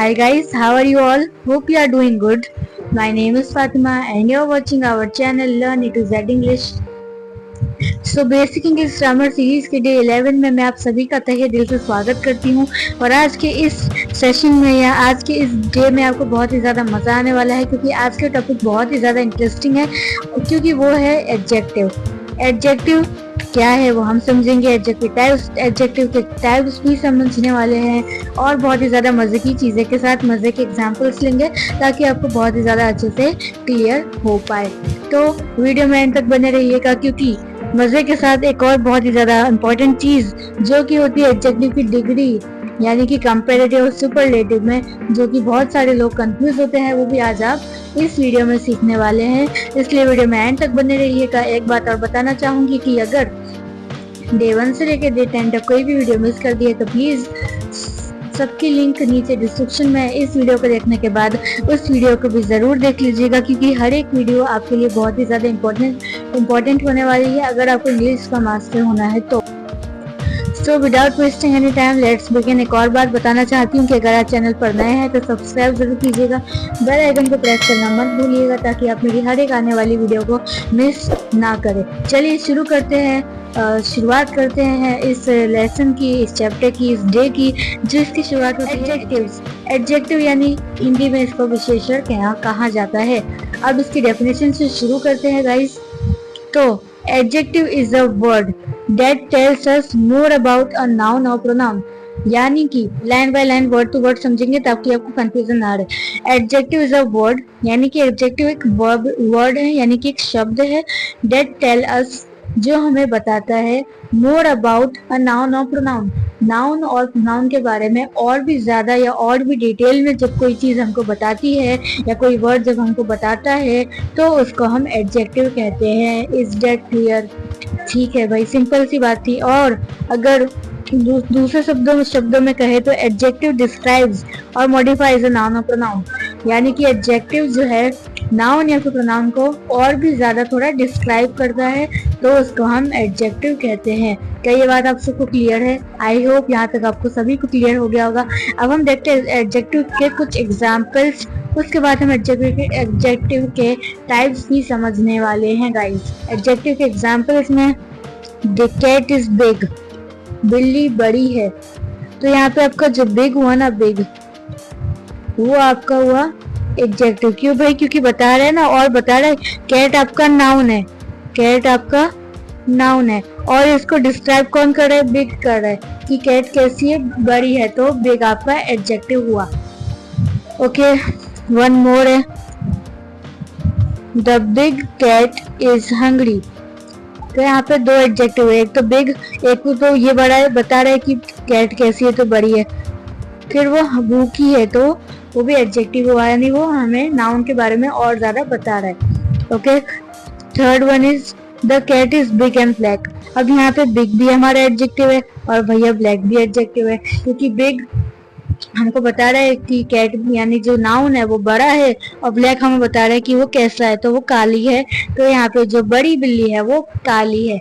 Hi guys, how are you all? Hope you are doing good. My name is Fatima and you are watching our channel Learn A to Z English. So basic English grammar series के day 11 में मैं आप सभी का तहे दिल से स्वागत करती हूँ। और आज के इस सेशन में या आज के इस डे में आपको बहुत ही ज़्यादा मज़ा आने वाला है, क्योंकि आज का टॉपिक बहुत ही ज़्यादा इंटरेस्टिंग है, क्योंकि वो है एडजेक्टिव। एडजेक्टिव क्या है वो हम समझेंगे, एडजेक्टिव के टाइप्स भी समझने वाले हैं और बहुत ही ज़्यादा मज़े की चीज़ें के साथ मज़े के एग्जांपल्स लेंगे ताकि आपको बहुत ही ज़्यादा अच्छे से क्लियर हो पाए। तो वीडियो में एंड तक बने रहिएगा, क्योंकि मज़े के साथ एक और बहुत ही ज़्यादा इम्पोर्टेंट चीज़ जो कि होती है एडजेक्टिव की डिग्री, यानी कि कंपैरेटिव और सुपरलेटिव में, जो कि बहुत सारे लोग कंफ्यूज होते हैं, वो भी आज आप इस वीडियो में सीखने वाले हैं। इसलिए वीडियो में एंड तक बने रहिएगा। एक बात और बताना चाहूँगी कि अगर डे 1 से लेकर डे 10 तक कोई भी वीडियो मिस कर दिए तो प्लीज़ सबकी लिंक नीचे डिस्क्रिप्शन में इस वीडियो को देखने के बाद उस वीडियो को भी ज़रूर देख लीजिएगा, क्योंकि हर एक वीडियो आपके लिए बहुत ही ज़्यादा इम्पोर्टेंट होने वाली है अगर आपको इंग्लिश का मास्टर होना है तो। So without wasting any time let's begin. एक और बात बताना चाहती हूँ कि अगर आप चैनल पर नए हैं तो सब्सक्राइब जरूर कीजिएगा, बेल आइकन को प्रेस करना मत भूलिएगा ताकि आप मेरी हर एक आने वाली वीडियो को मिस ना करें। चलिए शुरू करते हैं, शुरुआत करते हैं इस लेसन की, इस चैप्टर की, इस डे की, जिसकी शुरुआत होती है एडजेक्टिव्स। एडजेक्टिव यानी हिंदी में इसको विशेषण कहा जाता है। अब इसकी डेफिनेशन से शुरू करते हैं गाइस। तो adjective is a word that tells us more about a noun or pronoun, यानी कि line by line word to word समझेंगे ताकि आपको कंफ्यूजन ना रहे। एडजेक्टिव इज अ वर्ड, यानी कि एडजेक्टिव एक वर्ड है, यानी कि एक शब्द है, that tell us, जो हमें बताता है, मोर अबाउट अ नाउन और प्रोनाउन, नाउन और प्रोनाउन के बारे में और भी ज्यादा या और भी डिटेल में जब कोई चीज हमको बताती है या कोई वर्ड जब हमको बताता है तो उसको हम एडजेक्टिव कहते हैं। Is that clear? ठीक है भाई, सिंपल सी बात थी। और अगर दूसरे शब्दों में कहे तो एडजेक्टिव डिस्क्राइब्स और मॉडिफाइज अ नाउन और प्रोनाउन, यानी कि एडजेक्टिव जो है नाउन या फिर प्रोनाउन को और भी ज्यादा थोड़ा डिस्क्राइब करता है, तो उसको हम एडजेक्टिव कहते हैं। क्या ये बात आप सबको क्लियर है? आई होप यहाँ तक आपको सभी को क्लियर हो गया होगा। अब हम देखते हैं एडजेक्टिव के कुछ एग्जाम्पल्स, उसके बाद हम एडजेक्टिव के टाइप्स भी समझने वाले हैं गाइस। एडजेक्टिव के एग्जाम्पल्स में द कैट इज बिग, बिल्ली बड़ी है। तो यहाँ पे आपका जो बिग हुआ ना, बिग, वो आपका हुआ एडजेक्टिव। क्यों भाई? क्योंकि बता रहे हैं ना, और बता रहे कैट आपका नाउन है, कैट आपका नाउन है, और इसको डिस्क्राइब कौन कर रहा है? बिग कर रहा है कि कैट कैसी है, बड़ी है, तो बिग आपका एडजेक्टिव हुआ। ओके, वन मोर है, the big cat is hungry. तो यहाँ पे दो एडजेक्टिव है, एक तो बिग, एक तो ये बड़ा है, बता रहा है कि कैट कैसी है तो बड़ी है। फिर वो भूखी है तो वो भी एडजेक्टिव हुआ, यानी वो हमें नाउन के बारे में और ज्यादा बता रहा है। Okay, third one is the cat is big and black. अब यहाँ पे बिग भी हमारा एडजेक्टिव है और भैया ब्लैक भी एडजेक्टिव है, क्योंकि बिग हमको बता रहा है कि कैट यानी जो नाउन है वो बड़ा है, और ब्लैक हमें बता रहा है कि वो कैसा है, तो वो काली है। तो यहाँ पे जो बड़ी बिल्ली है वो काली है।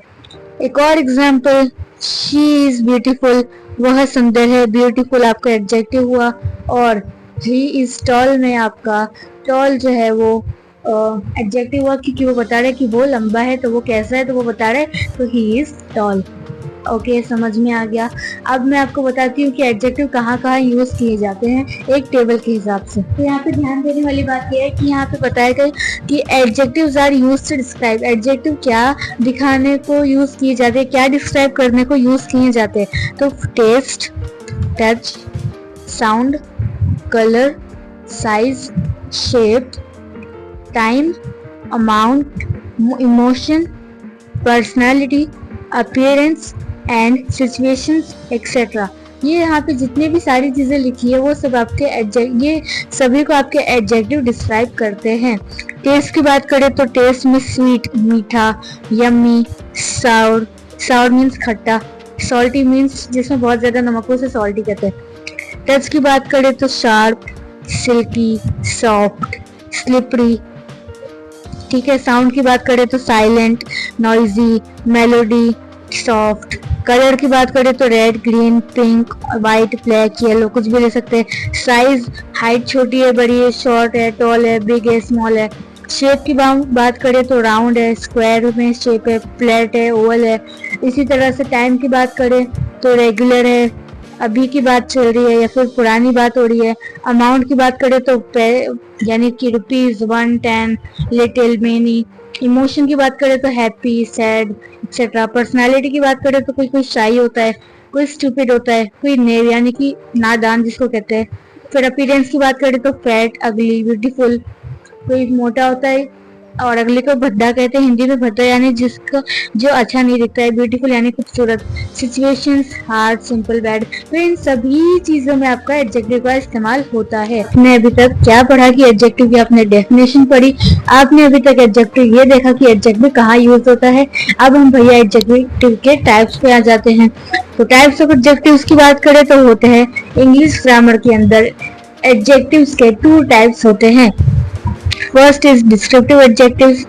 एक और एग्जाम्पल, शी इज ब्यूटीफुल, वह सुंदर है, ब्यूटीफुल आपका एडजेक्टिव हुआ। और ही इज टॉल में आपका टॉल जो है वो एडजेक्टिव हुआ, क्योंकि वो बता रहा है कि वो लंबा है, तो वो कैसा है, तो वो बता रहा है तो ही इज टॉल। ओके, समझ में आ गया। अब मैं आपको बताती हूँ कि एडजेक्टिव कहाँ कहाँ यूज किए जाते हैं एक टेबल के हिसाब से। तो यहाँ पे ध्यान देने वाली बात यह है कि यहाँ पे बताया गया कि adjectives are used to describe, adjective क्या दिखाने को यूज किए जाते हैं, क्या डिस्क्राइब करने को यूज किए जाते हैं। तो taste, touch, sound, colour, size, shape, time, amount, emotion, personality, appearance and situations etcetera. ये यहाँ पे जितने भी सारी चीजें लिखी है वो सब आपके ये सभी को आपके एडजेक्टिव डिस्क्राइब करते हैं। टेस्ट की बात करें तो टेस्ट में स्वीट मीठा, यम्मी, साउर, साउर मीन्स खट्टा, सॉल्टी मीन्स जिसमें बहुत ज्यादा नमक हो उसे सॉल्टी कहते हैं। टच की बात करें तो शार्प, सिल्की, सॉफ्ट, स्लिपरी। ठीक है, साउंड की बात करें तो silent, noisy, melody, soft. Colour की बात करें तो red, green, pink, white, black, yellow, कुछ भी ले सकते हैं। साइज, हाइट छोटी है, बड़ी है, शॉर्ट है, टॉल है, बिग है, स्मॉल है। शेप की बात करें तो राउंड है, स्क्वायर में शेप है, फ्लैट है, ओवल है। इसी तरह से टाइम की बात करें तो रेगुलर है, अभी की बात चल रही है या फिर पुरानी बात हो रही है। अमाउंट की बात करें तो यानी कि रुपीज, 1, 10, लिटिल, मेनी। इमोशन की बात करें तो हैप्पी, सैड, एक्सेट्रा। पर्सनालिटी की बात करें तो कोई कोई शाई होता है, कोई स्टूपिड होता है, कोई नेव यानी कि नादान जिसको कहते हैं। फिर अपीयरेंस की बात करें तो फैट, अगली, ब्यूटीफुल। कोई मोटा होता है और अगले को भद्दा कहते हैं, हिंदी में भद्दा यानी जिसका जो अच्छा नहीं दिखता है। ब्यूटीफुल यानी खूबसूरत। Situations, hard, simple, bad. तो इन सभी चीजों में आपका एडजेक्टिव का इस्तेमाल होता है। आपने अभी तक क्या पढ़ा कि एडजेक्टिव की आपने डेफिनेशन पढ़ी। आपने अभी तक एडजेक्टिव ये देखा कि एडजेक्टिव कहाँ यूज होता है। अब हम भैया एडजेक्टिव के टाइप्स पे आ जाते हैं। तो टाइप्स ऑफ एडजेक्टिव्स की बात करें तो होते हैं इंग्लिश ग्रामर के अंदर एडजेक्टिव्स के 2 टाइप्स होते हैं। फर्स्ट इज डिस्क्रिप्टिव एडजेक्टिव्स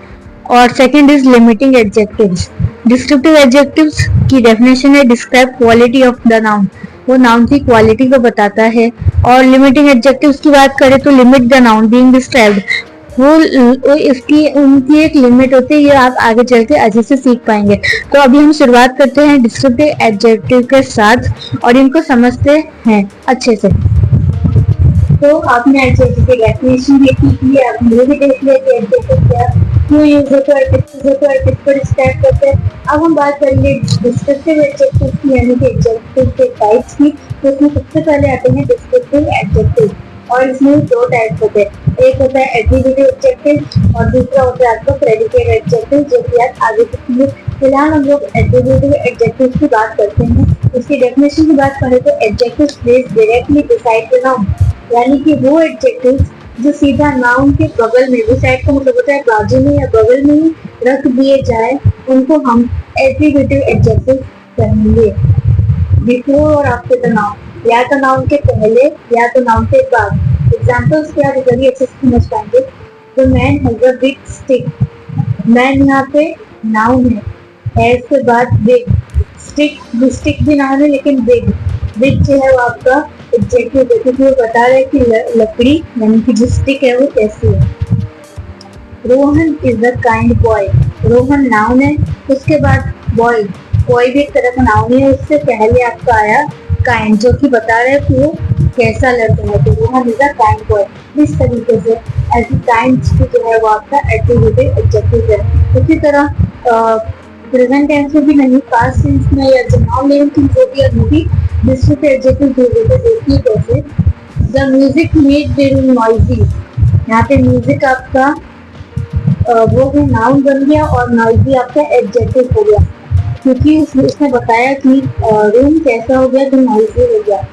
और second is limiting adjectives. Descriptive adjectives की डेफिनेशन है describe quality of the noun, वो नाउन की क्वालिटी को बताता है। और लिमिटिंग एडजेक्टिव्स की बात करें तो limit the noun being described, वो इसकी उनकी एक लिमिट होती है, ये आप आगे चल के अच्छे से सीख पाएंगे। तो अभी हम शुरुआत करते हैं डिस्क्रिप्टिव एडजेक्टिव के साथ और इनको समझते हैं अच्छे से। तो आपने एडजेक्टिव की डेफिनेशन देखी थी, आपने ये भी देख लिया कि एडजेक्टिव क्या क्यों यूज होता है, किस यूज होता है, किस पर स्टैक करते हैं। अब हम बात करेंगे डिस्क्रिप्टिव एडजेक्टिव की यानी कि एडजेक्टिव के टाइप्स की। तो इसमें सबसे पहले आते हैं डिस्क्रिप्टिव एडजेक्टिव और इसमें 2 टाइप्स होते हैं। एक होता है एट्रिब्यूटिव एडजेक्टिव और दूसरा होता है आपका प्रेडिकेट एडजेक्टिव, जो कि आप आगे सीखेंगे। फिलहाल हम लोग एट्रिब्यूटिव एडजेक्टिव की बात करते हैं। इसकी डेफिनेशन की बात करें तो adjective place directly beside the noun, यानी कि वो एडजेक्टिव जो सीधा नाउन के बगल में, बिसाइड का मतलब होता है बाजू में या बगल में ही रख दिए जाए, उनको हम एट्रिब्यूटिव एडजेक्टिव कहेंगे। बिफोर और आफ्टर द नाउन, या तो नाउन के पहले या तो नाउन के बाद। एग्जांपल्स क्या है जल्दी अच्छे से समझ पाएंगे। The man has a big stick, man यहाँ पे नाउन है, हैज के बाद बिग, स्टिक भी नाउन है लेकिन बिग जो है वो आपका एडजेक्टिव है, क्योंकि वो बता रहे हैं कि लकड़ी यानी कि जो स्टिक है वो कैसी है। Rohan is a kind boy, Rohan noun है, उसके बाद बॉय भी एक तरह का नाउन है, उससे पहले आपका आया काइंड जो कि बता रहे हैं कि वो कैसा लड़का है। तो Rohan is a kind boy. इस तरीके से ऐसी काइंड जो है वो आपका एट्रिब्यूटिव एडजेक्टिव है। इसी तरह प्रेजेंट टेंस में भी नहीं, पास्ट टेंस में या नाउन नेम की जो भी मूवी डिस्क्रिप्टिव एडजेक्टिव जो होते हैं देखिए कैसे। The music made very noisy, यहाँ पे म्यूजिक आपका वो है नाउन बन गया और नॉइजी आपका एडजेक्टिव हो गया, क्योंकि उसने बताया कि रूम कैसा हो गया तो नॉइजी हो गया।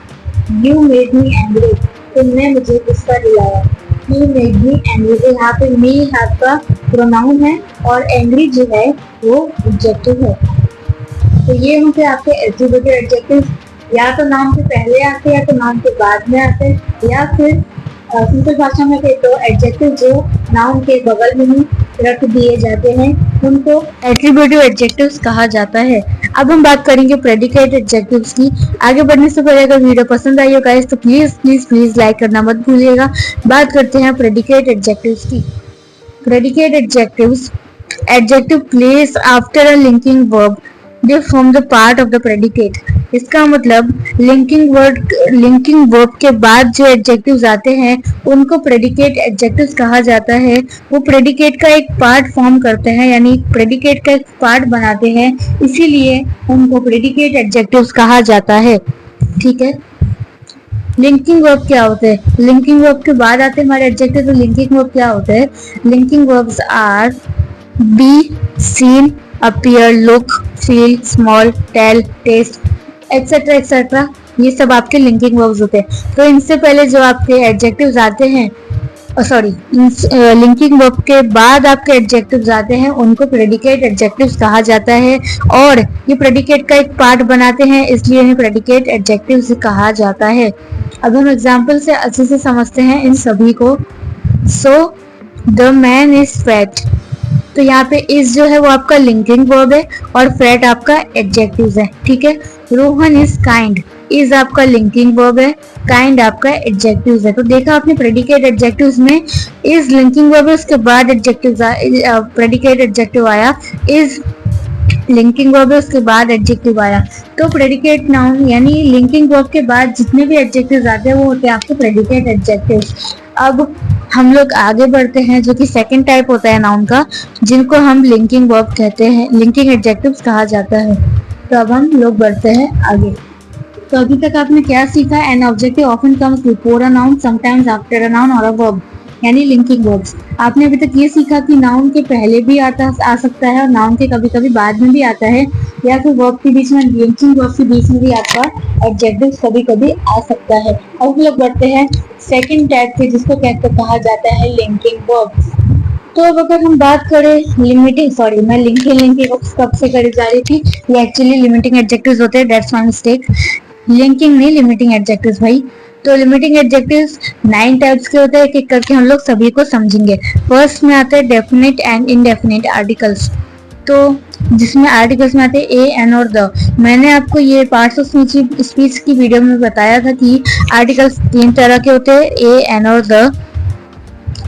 यू मेड मी एंग्री, तुमने मुझे गुस्सा दिलाया। यू मेड मी एंग्री, तो यहाँ पे मी आपका प्रोनाउन है और एंग्री जो है वो एडजेक्टिव है। तो ये होते आपके एट्रिब्यूटिव एडजेक्टिव, या तो नाम से पहले आते या तो नाम के बाद में आते, या फिर सिंपल भाषा में कहे तो एडजेक्टिव जो नाउन के बगल में ही रख दिए जाते हैं उनको एट्रिब्यूटिव एडजेक्टिव्स कहा जाता है। अब हम बात करेंगे प्रेडिकेट एडजेक्टिव्स की। आगे बढ़ने से पहले अगर वीडियो पसंद आई हो गाइस तो प्लीज लाइक करना मत भूलिएगा। बात करते हैं प्रेडिकेट एडजेक्टिव्स की। Predicate adjectives, adjective place after a linking verb, they form the part of the predicate. इसका मतलब लिंकिंग वर्ब के बाद जो एडजेक्टिव्स आते हैं उनको प्रेडिकेट एडजेक्टिव्स कहा जाता है। वो प्रेडिकेट का एक पार्ट फॉर्म करते हैं, यानी प्रेडिकेट का एक पार्ट बनाते हैं, इसीलिए उनको प्रेडिकेट एडजेक्टिव्स कहा जाता है। ठीक है। लिंकिंग वर्ब क्या होते हैं? लिंकिंग वर्ब के बाद आते हैं हमारे एडजेक्टिव। तो लिंकिंग वर्ब क्या होते हैं? Linking verbs are be, seem, appear, look, feel, smell, tell, taste, etcetera etcetera, ये सब आपके लिंकिंग वर्ब्स होते हैं। तो इनसे पहले जो आपके एडजेक्टिव्स आते हैं, लिंकिंग वर्ब के बाद आपके एडजेक्टिव्स आते हैं उनको प्रेडिकेट एडजेक्टिव्स कहा जाता है, और ये प्रेडिकेट का एक पार्ट बनाते हैं, इसलिए इन्हें प्रेडिकेट एडजेक्टिव्स कहा जाता है। अब हम एग्जाम्पल से अच्छे से समझते हैं इन सभी को। So the man is fat, तो यहाँ पे इज जो है वो आपका लिंकिंग वर्ब है और फैट आपका एडजेक्टिव है। ठीक है, रोहन इज काइंड, इज आपका लिंकिंग वर्ब है, काइंड आपका एडजेक्टिव है। तो देखा आपने प्रेडिकेट एडजेक्टिव्स में इज लिंकिंग वर्ब है, उसके बाद एडजेक्टिव प्रेडिकेट एडजेक्टिव आया, इज लिंकिंग वर्ब है उसके बाद एडजेक्टिव आया। तो प्रेडिकेट नाउन यानी लिंकिंग वर्ब के बाद जितने भी एडजेक्टिव्स आते हैं वो होते हैं आपके प्रेडिकेट एडजेक्टिव्स। अब हम लोग आगे बढ़ते हैं, जो कि सेकंड टाइप होता है नाउन का, जिनको हम लिंकिंग वर्ब कहते हैं, लिंकिंग एडजेक्टिव्स कहा जाता है। तो अब हम लोग बढ़ते हैं आगे। तो अभी तक आपने क्या सीखा? An objective often comes before a noun, sometimes after a noun और अ वर्ब, यानी लिंकिंग वर्ब्स। आपने अभी तक ये सीखा कि नाउन के पहले भी आ सकता है और नाउन के कभी कभी बाद में भी आता है, या फिर वर्ब के बीच में, लिंकिंग वर्ब के बीच में भी आपका एडजेक्टिव कभी कभी आ सकता है। अब हम लोग बढ़ते हैं सेकेंड टाइप के, जिसको कहा जाता है लिंकिंग वर्ब्स। तो अब अगर हम बात करें लिमिटिंग, सॉरी मैं लिंकिंग कब से करी जा रही थी, ये एक्चुअली लिमिटिंग एडजेक्टिव्स होते हैं, दैट्स माय मिस्टेक। लिंकिंग नहीं, लिमिटिंग एडजेक्टिव्स भाई। तो लिमिटिंग एडजेक्टिव्स 9 टाइप्स के होते हैं, एक एक करके हम लोग सभी को समझेंगे। फर्स्ट में आते हैं डेफिनेट एंड इनडेफिनेट आर्टिकल्स। तो जिसमें आर्टिकल्स में आते हैं ए, एन और द। मैंने आपको ये पार्ट्स ऑफ स्पीच की वीडियो में बताया था कि आर्टिकल्स 3 तरह के होते हैं, ए, एन और द।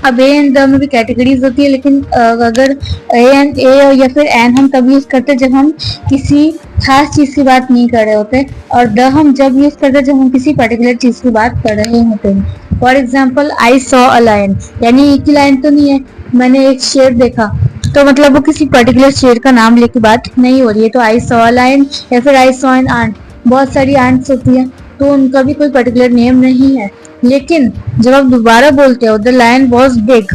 अब ए एंड द में भी कैटेगरीज होती है, लेकिन अगर ए या फिर एन हम तब यूज करते हैं जब हम किसी खास चीज की बात नहीं कर रहे होते, और द हम जब यूज करते हैं जब हम किसी पर्टिकुलर चीज की बात कर रहे होते हैं। For example I saw a lion, यानी एक ही लाइन तो नहीं है, मैंने एक शेर देखा, तो मतलब वो किसी पर्टिकुलर शेर का नाम लेके बात नहीं हो रही है। तो आई सॉ अ लायन या फिर आई सॉ एन आंट, बहुत सारी आंट्स होती है तो उनका भी कोई पर्टिकुलर नेम नहीं है। लेकिन जब आप दोबारा बोलते हो द लायन वॉज बिग,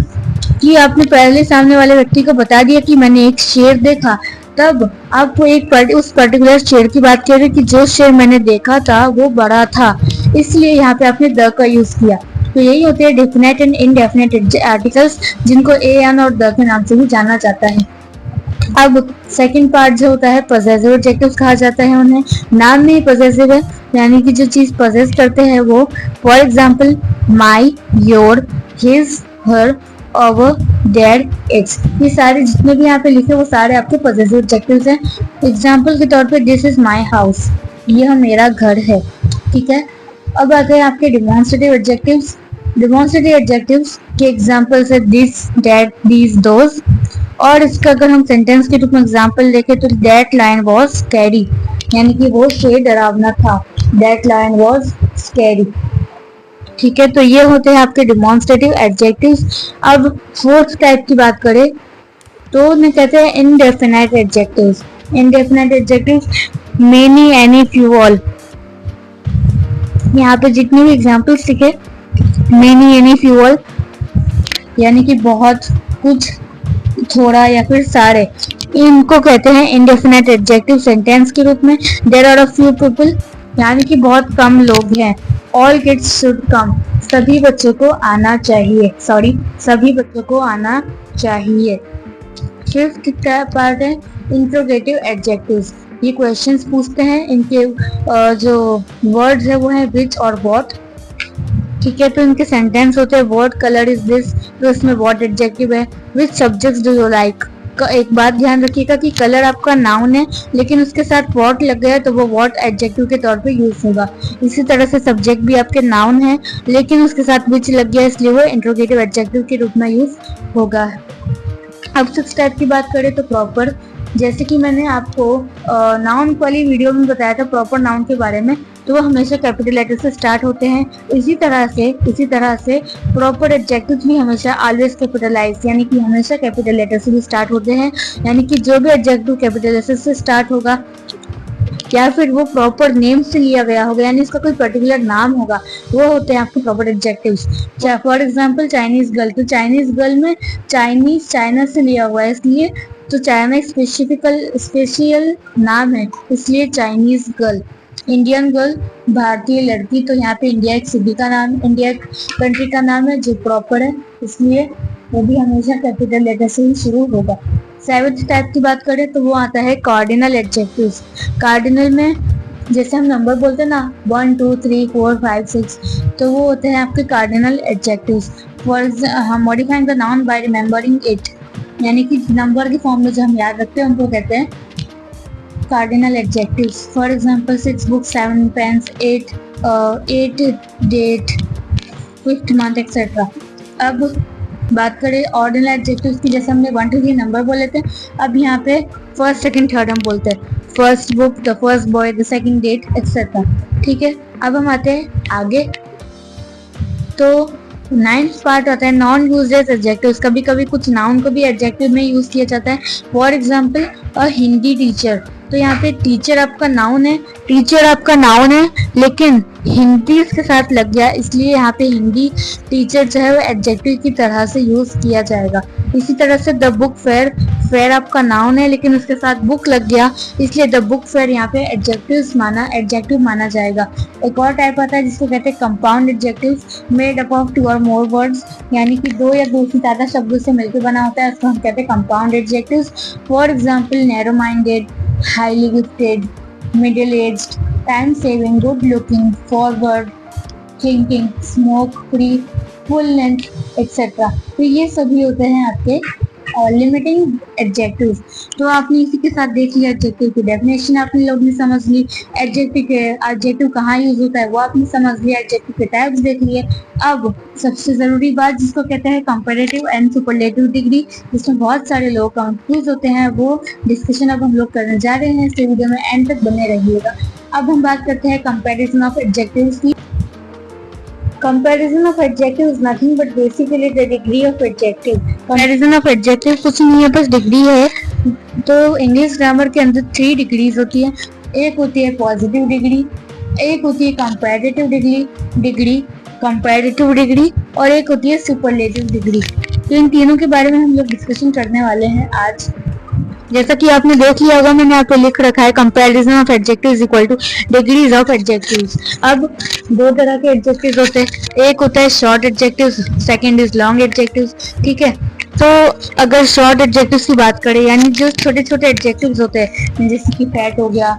कि आपने पहले सामने वाले व्यक्ति को बता दिया कि मैंने एक शेर देखा, तब आपको उस पर्टिकुलर शेर की बात कर रहे कि जो शेर मैंने देखा था वो बड़ा था, इसलिए यहाँ पे आपने द का यूज किया। तो यही होते हैं डेफिनेट एंड इनडेफिनेट आर्टिकल्स, जिनको ए, एन और द के नाम से भी जाना जाता है। अब सेकंड पार्ट जो होता है पजेसिव एडजेक्टिव्स कहा जाता है उन्हें, नाम में ही पजेसिव है, यानी कि जो चीज पजेस करते हैं वो। For example my, your, his, her, our, their, its, ये सारे जितने भी यहाँ पे लिखे वो सारे आपके पजेसिव एडजेक्टिव्स हैं। एग्जाम्पल के तौर पे दिस इज माई हाउस, यह मेरा घर है। ठीक है, अब आते हैं आपके डिमॉन्स्ट्रेटिव एडजेक्टिव्स। डिमॉन्स्ट्रेटिव एडजेक्टिव्स के एग्जाम्पल्स है दिस, दैट, दीज, दोज। और इसका अगर हम सेंटेंस के रूप में एग्जाम्पल देखें तो दैट लायन वॉज स्कैरी, यानी कि वो शेर डरावना था, दैट लायन वॉज स्कैरी। ठीक है, तो ये होते हैं आपके डिमॉन्स्ट्रेटिव एडजेक्टिव्स। अब फोर्थ टाइप की बात करें तो उन्हें कहते हैं indefinite adjectives. Indefinite adjectives many, any, few, all. यहाँ पे जितने भी एग्जाम्पल्स लिखे मेनी, एनी, फ्यू, ऑल, यानी कि बहुत, कुछ, थोड़ा या फिर सारे, इनको कहते हैं इंडेफिनेट एडजेक्टिव सेंटेंस के रूप में। There are a few people, यानी कि बहुत कम लोग हैं। ऑल किड्स शुड कम, सभी बच्चों को आना चाहिए, सभी बच्चों को आना चाहिए। फिफ्थ पार्ट है इंट्रोगेटिव एडजेक्टिव्स। ये क्वेश्चंस पूछते हैं, इनके जो वर्ड्स है वो है विच और व्हाट। ठीक है, तो इनके सेंटेंस होते हैं व्हाट कलर इज दिस, तो इसमें व्हाट एडजेक्टिव है। विच सब्जेक्ट्स डू यू लाइक, का एक बात ध्यान रखिएगा कि कलर आपका नाउन है लेकिन उसके साथ व्हाट लग गया तो वो व्हाट एडजेक्टिव के तौर पे यूज होगा। इसी तरह से सब्जेक्ट भी आपके नाउन है लेकिन उसके साथ विच लग गया इसलिए वो इंट्रोगेटिव एडजेक्टिव के रूप में यूज होगा। अब 6 टाइप की बात करें तो प्रॉपर, जैसे कि मैंने आपको नाउन वाली वीडियो में बताया था प्रॉपर नाउन के बारे में, तो वो हमेशा कैपिटल लेटर से स्टार्ट होते हैं। इसी तरह से प्रॉपर एडजेक्टिव्स भी हमेशा ऑलवेज कैपिटलाइज, यानी कि हमेशा कैपिटल लेटर से भी स्टार्ट होते हैं। यानी कि जो भी एडजेक्टिव कैपिटल लेटर से स्टार्ट होगा या फिर वो प्रॉपर नेम से लिया गया होगा, यानी इसका कोई पर्टिकुलर नाम होगा, वो होते हैं आपके proper adjectives. For example Chinese girl, तो चाइनीज गर्ल में चाइनीज चाइना से लिया हुआ है इसलिए, तो चाइना एक स्पेशल नाम है इसलिए चाइनीज गर्ल। इंडियन गर्ल भारतीय लड़की, तो यहाँ पे इंडिया एक सिटी का नाम, इंडिया एक कंट्री का नाम है जो प्रॉपर है इसलिए वो भी हमेशा कैपिटल लेटर से ही शुरू होगा। 7th टाइप की बात करें तो वो आता है कार्डिनल एडजेक्टिव्स। कार्डिनल में जैसे हम नंबर बोलते हैं ना 1 2 3 4 5 6, तो वो होते हैं आपके cardinal adjectives. For modifying the noun by remembering it, यानी कि नंबर के फॉर्म में जो हम याद रखते हैं उनको कहते हैं cardinal adjectives. For example 6 books, 7 pens, 8 date, 5th month etcetera. अब बात करें ऑर्डिनल एडजेक्टिव्स की, जैसे हमने 1 to 3 नंबर बोले थे, अब यहाँ पे फर्स्ट, सेकंड, थर्ड हम बोलते हैं। First book, the first boy, the second date etcetera. ठीक है, अब हम आते हैं आगे। तो 9th पार्ट आता है नॉन यूज्ड एडजेक्टिव्स। कभी कभी कुछ नाउन को भी एडजेक्टिव में यूज किया जाता है। For example a Hindi teacher, तो यहाँ पे टीचर आपका नाउन है, लेकिन हिंदी इसके साथ लग गया, इसलिए यहाँ पे हिंदी टीचर जो है वो एडजेक्टिव की तरह से यूज किया जाएगा। इसी तरह से द बुक फेयर, फेयर आपका नाउन है लेकिन उसके साथ बुक लग गया, इसलिए द बुक फेयर यहाँ पे एडजेक्टिव माना जाएगा। एक और टाइप आता है जिसको कहते हैं compound adjective, made up of 2 or more words, यानी कि 2 या 2 से ज्यादा शब्दों से मिलकर बना होता है, उसको हम कहते हैं compound adjective. For example narrow minded, highly gifted, middle aged, time saving, good looking, forward thinking, smoke free, full length etcetera. तो ये सभी होते हैं आपके लिमिटिंग एडजेक्टिव्स। तो आपने इसी के साथ देख लिया, एडजेक्टिव की डेफिनेशन आपने लोग ने समझ ली, एडजेक्टिव कहाँ यूज होता है वो आपने समझ लिया, एडजेक्टिव के टाइप्स देख लिए। अब सबसे जरूरी बात जिसको कहते हैं कंपैरेटिव एंड सुपरलेटिव डिग्री, जिसमें बहुत सारे लोग कंफ्यूज होते हैं, वो डिस्कशन अब हम लोग करने जा रहे हैं। इस वीडियो में एंड तक बने रहिएगा। अब हम बात करते हैं कंपैरिजन ऑफ एडजेक्टिव्स की। Comparison of adjective is nothing but basically the degree of adjective. Comparison of adjective कुछ नहीं है, बस डिग्री है। तो इंग्लिश ग्रामर के अंदर 3 डिग्रीज होती है। एक होती है पॉजिटिव डिग्री, एक होती है कंपैरेटिव डिग्री और एक होती है सुपरलेटिव डिग्री। तो इन तीनों के बारे में हम लोग डिस्कशन करने वाले हैं आज। जैसा कि आपने देख लिया होगा, मैंने यहाँ पे लिख रखा है comparison of adjectives equal two degrees of adjectives. अब 2 तरह के एडजेक्टिव्स होते हैं, एक होता है short adjectives, second is long adjectives. ठीक है, तो अगर शॉर्ट एडजेक्टिव्स की बात करें, यानी जो छोटे छोटे एडजेक्टिव्स होते हैं, जैसे कि फैट हो गया,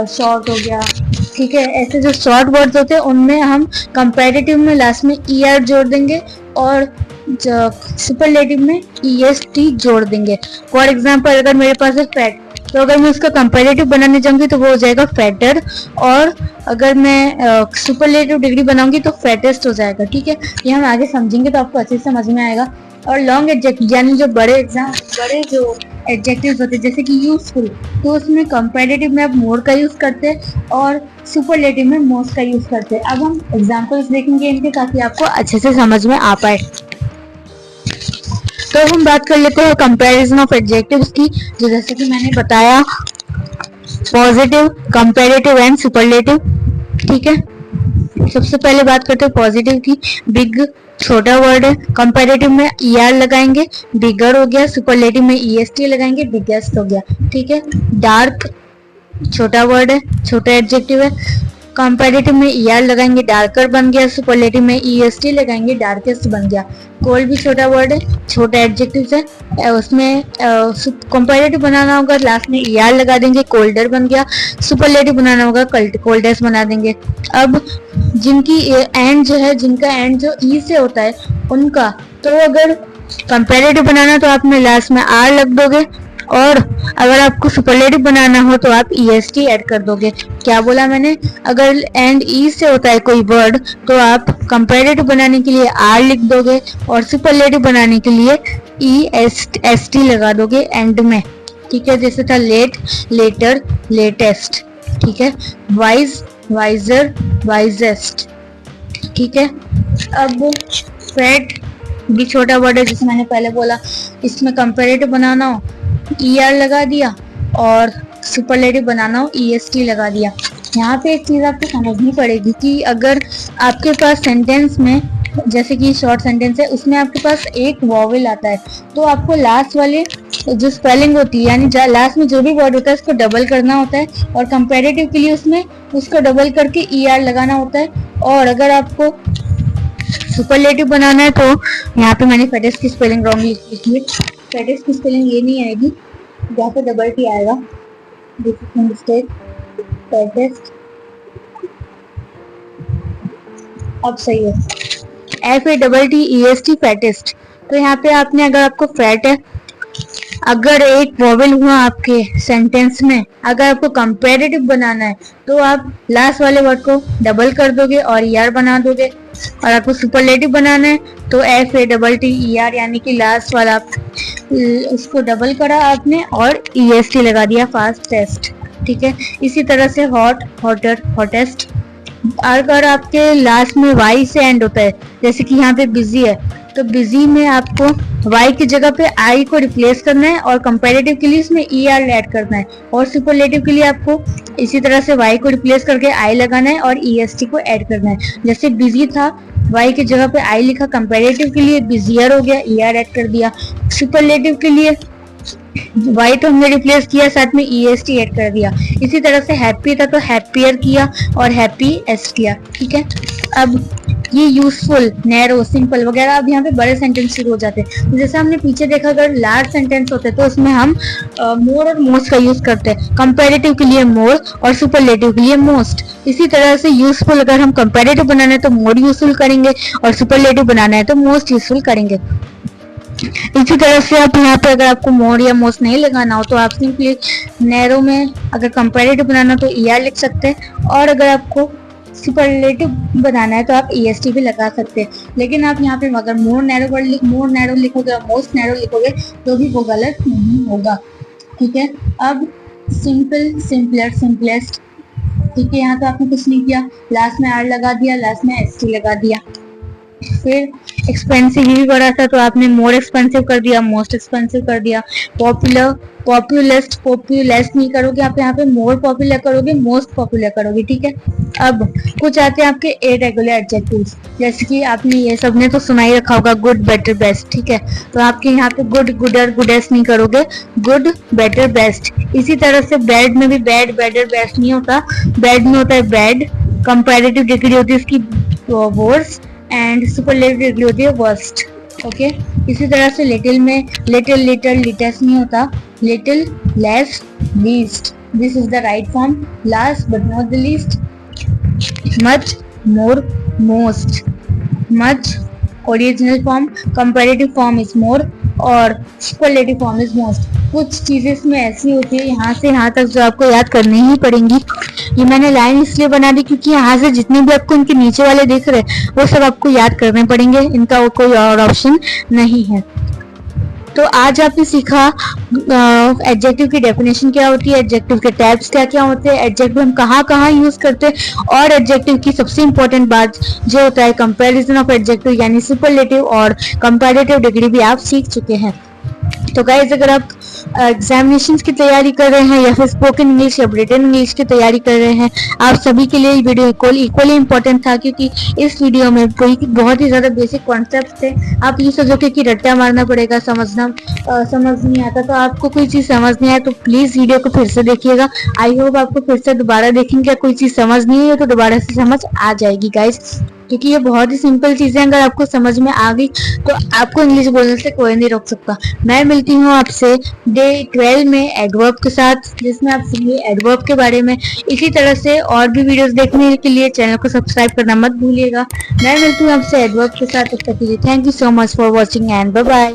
शॉर्ट हो गया, ठीक है, ऐसे जो शॉर्ट वर्ड्स होते हैं उनमें हम कंपैरेटिव में लास्ट में er जोड़ देंगे और सुपरलेटिव में est जोड़ देंगे। फॉर एग्जाम्पल अगर मेरे पास है फैट, तो अगर मैं उसका कंपैरेटिव बनाने जाऊंगी तो वो हो जाएगा फैटर, और अगर मैं सुपरलेटिव डिग्री बनाऊंगी तो फैटेस्ट हो जाएगा। ठीक है, ये हम आगे समझेंगे तो आपको अच्छे से समझ में आएगा। और लॉन्ग एडजेक्टिव यानी जो बड़े जो एडजेक्टिव्स होते हैं, जैसे कि यूजफुल, तो उसमें कंपैरेटिव में आप मोर का यूज करते हैं और सुपरलेटिव में मोस्ट का यूज करते हैं। अब हम एग्जांपल्स देखेंगे इनके, ताकि आपको अच्छे से समझ में आ पाए। तो हम बात कर लेते हैं कंपैरिजन ऑफ एडजेक्टिव्स की, जो जैसे कि मैंने बताया पॉजिटिव, कंपैरेटिव एंड सुपरलेटिव। ठीक है, सबसे पहले बात करते हैं पॉजिटिव की। बिग छोटा वर्ड है, कंपैरेटिव में er लगाएंगे, बिगर हो गया, सुपरलेटिव में est लगाएंगे, बिगेस्ट हो गया। ठीक है, डार्क छोटा वर्ड है, छोटा एडजेक्टिव है, कंपैरेटिव में er लगाएंगे, डार्कर बन गया, सुपरलेटिव में est लगाएंगे, डार्केस्ट बन गया। कोल्ड भी छोटा वर्ड है, छोटा एडजेक्टिव है, उसमें कंपैरेटिव बनाना होगा, लास्ट में er लगा देंगे, कोल्डर बन गया। सुपरलेटिव बनाना होगा, कोल्डेस्ट बना देंगे। अब जिनकी एंड जो है, जिनका एंड जो ई से होता है उनका, तो अगर कंपैरेटिव बनाना तो आपने लास्ट में r लग दोगे, और अगर आपको सुपरलेटिव बनाना हो तो आप est ऐड कर दोगे। क्या बोला मैंने, अगर एंड ई से होता है कोई वर्ड तो आप कंपैरेटिव बनाने के लिए r लिख दोगे और सुपरलेटिव बनाने के लिए est लगा दोगे एंड में। ठीक है, जैसे था लेट, लेटर, लेटेस्ट। ठीक है, वाइज, वाइजर, वाइजेस्ट। ठीक है, अब फैट भी छोटा वर्ड है, जैसे मैंने पहले बोला, इसमें कंपैरेटिव बनाना हो er लगा दिया और सुपरलेटिव बनाना हो est लगा दिया। यहाँ पे एक चीज आपको समझनी पड़ेगी कि अगर आपके पास सेंटेंस में, जैसे कि शॉर्ट सेंटेंस है, उसमें आपके पास एक वॉवेल आता है, तो आपको लास्ट वाले जो स्पेलिंग होती है, यानी लास्ट में जो भी वर्ड होता है उसको डबल करना होता है, और कंपैरेटिव के लिए उसमें उसको डबल करके er लगाना होता है। और अगर आपको सुपरलेटिव बनाना है तो यहाँ पे मैंने फेटेस्ट की स्पेलिंग रॉन्ग लिखी है, फेटेस्ट की स्पेलिंग ये नहीं आएगी, यहाँ पे डबल टी आएगा, दिस इज मिस्टेक, फेटेस्ट। अब सही है, FATTEST, फेटेस्ट। तो यहाँ पे आपने, अगर आपको फैट है अगर एक वॉवेल हुआ आपके सेंटेंस में, अगर आपको कंपैरेटिव बनाना है तो आप लास्ट वाले वर्ड को डबल कर दोगे और ER बना दोगे, और आपको सुपरलेटिव बनाना है तो FATTER यानी कि लास्ट वाला उसको डबल करा आपने और EST लगा दिया, फास्टेस्ट। ठीक है, इसी तरह से हॉट, हॉटर, हॉटेस्ट। अगर आपके लास्ट में Y से एंड होता है, जैसे कि यहाँ पे बिजी है, तो बिजी में आपको Y की जगह पे I को रिप्लेस करना है और कंपैरेटिव के लिए इसमें ER ऐड करना है, और सुपरलेटिव के लिए आपको इसी तरह से Y को रिप्लेस करके I लगाना है और EST को ऐड करना है। जैसे बिजी था, Y की जगह पे I लिखा, कंपैरेटिव के लिए बिजियर हो गया, ER ऐड कर दिया। सुपरलेटिव के लिए Y तो हमने रिप्लेस किया, साथ में EST ऐड कर दिया। इसी तरह से हैप्पी था तो हैप्पियर किया और हैप्पीएस्ट किया। ठीक है, अब ये यूजफुल, नैरो, सिंपल वगैरह अब यहाँ पे बड़े सेंटेंस शुरू हो जाते हैं। जैसे हमने पीछे देखा, अगर लार्ज सेंटेंस होते तो उसमें हम मोर और मोस्ट का यूज करते हैं, कंपैरेटिव के लिए मोर और सुपरलेटिव के लिए मोस्ट। इसी तरह से यूजफुल, अगर हम कंपैरेटिव बनाना है तो मोर यूजफुल करेंगे और सुपरलेटिव बनाना है तो मोस्ट यूजफुल करेंगे। इसी तरह से आप यहाँ पे अगर आपको मोर या मोस्ट नहीं लगाना हो तो आप सिंपली नैरो में अगर कंपैरेटिव बनाना तो ER लिख सकते हैं, और अगर आपको सुपरलेटिव बनाना है तो आप EST भी लगा सकते हैं। लेकिन आप यहाँ पे अगर मोर नैरो लिखोगे और मोस्ट नैरो लिखोगे तो भी वो गलत नहीं होगा। ठीक है, अब सिंपल, सिंपलर, सिंपलेस्ट। ठीक है, यहाँ तो आपने कुछ नहीं किया, लास्ट में R लगा दिया, लास्ट में ST लगा दिया। फिर एक्सपेंसिव ही बड़ा था तो आपने मोर एक्सपेंसिव कर दिया, मोस्ट एक्सपेंसिव कर दिया। पॉपुलर, पॉपुलेस्ट, पॉपुलेस्ट नहीं करोगे आप, यहाँ पे मोर पॉपुलर करोगे, मोस्ट पॉपुलर करोगे। ठीक है, अब कुछ आते हैं आपके इरेगुलर एडजेक्टिव्स, जैसे कि आपने ये सबने तो सुना ही रखा होगा, गुड, बेटर, बेस्ट। ठीक है, तो आपके यहाँ पे गुड, गुडर, गुडेस्ट नहीं करोगे, गुड, बेटर, बेस्ट। इसी तरह से बैड में भी बैड, बेडर, बेस्ट नहीं होता, बैड में होता है बैड, कंपैरेटिव डिग्री होती है उसकी वर्स्ट, एंड सुपरलेटिव डिग्री होती है वर्स्ट। ओके, इसी तरह से लिटिल में लिटिल, लिटल, लिटेस्ट नहीं होता, little, less, least. This is the right form. Last but not the least, much, more, most. Much original form, comparative form is more और superlative form is most. कुछ चीजें इसमें ऐसी होती है यहाँ से यहाँ तक जो आपको याद करनी ही पड़ेंगी। ये मैंने लाइन इसलिए बना दी क्योंकि यहाँ से जितने भी आपको इनके नीचे वाले दिख रहे हैं वो सब आपको याद करने पड़ेंगे, इनका वो कोई और ऑप्शन नहीं है। तो आज आपने सीखा एडजेक्टिव की डेफिनेशन क्या होती है, एडजेक्टिव के टाइप्स क्या क्या होते हैं, एडजेक्टिव हम कहाँ कहाँ यूज करते हैं, और एडजेक्टिव की सबसे इंपॉर्टेंट बात जो होता है कंपैरिजन ऑफ एडजेक्टिव यानी सुपरलेटिव और कंपैरेटिव डिग्री भी आप सीख चुके हैं। तो गाइस, अगर आप एग्जामिनेशंस की तैयारी कर रहे हैं या फिर स्पोकन इंग्लिश या रिटन इंग्लिश की तैयारी कर रहे हैं, आप सभी के लिए वीडियो इक्वली इंपॉर्टेंट था, क्योंकि इस वीडियो में कोई बहुत ही ज्यादा बेसिक कॉन्सेप्ट थे। आप ये सोचोगे कि रट्टा मारना पड़ेगा, समझ नहीं आता, तो आपको कोई चीज समझ नहीं आए तो प्लीज वीडियो को फिर से देखिएगा। आई होप आपको फिर से दोबारा देखेंगे, कोई चीज समझ नहीं है तो दोबारा से समझ आ जाएगी गाइस, क्योंकि ये बहुत ही सिंपल चीजें अगर आपको समझ में आ गई तो आपको इंग्लिश बोलने से कोई नहीं रोक सकता। मैं मिलती हूँ आपसे डे 12 में एडवर्ब के साथ, जिसमें आप सीखेंगे एडवर्ब के बारे में। इसी तरह से और भी वीडियोस देखने के लिए चैनल को सब्सक्राइब करना मत भूलिएगा। मैं मिलती हूँ आपसे एडवर्ब के साथ, तब तक के लिए thank you so much for watching and bye bye.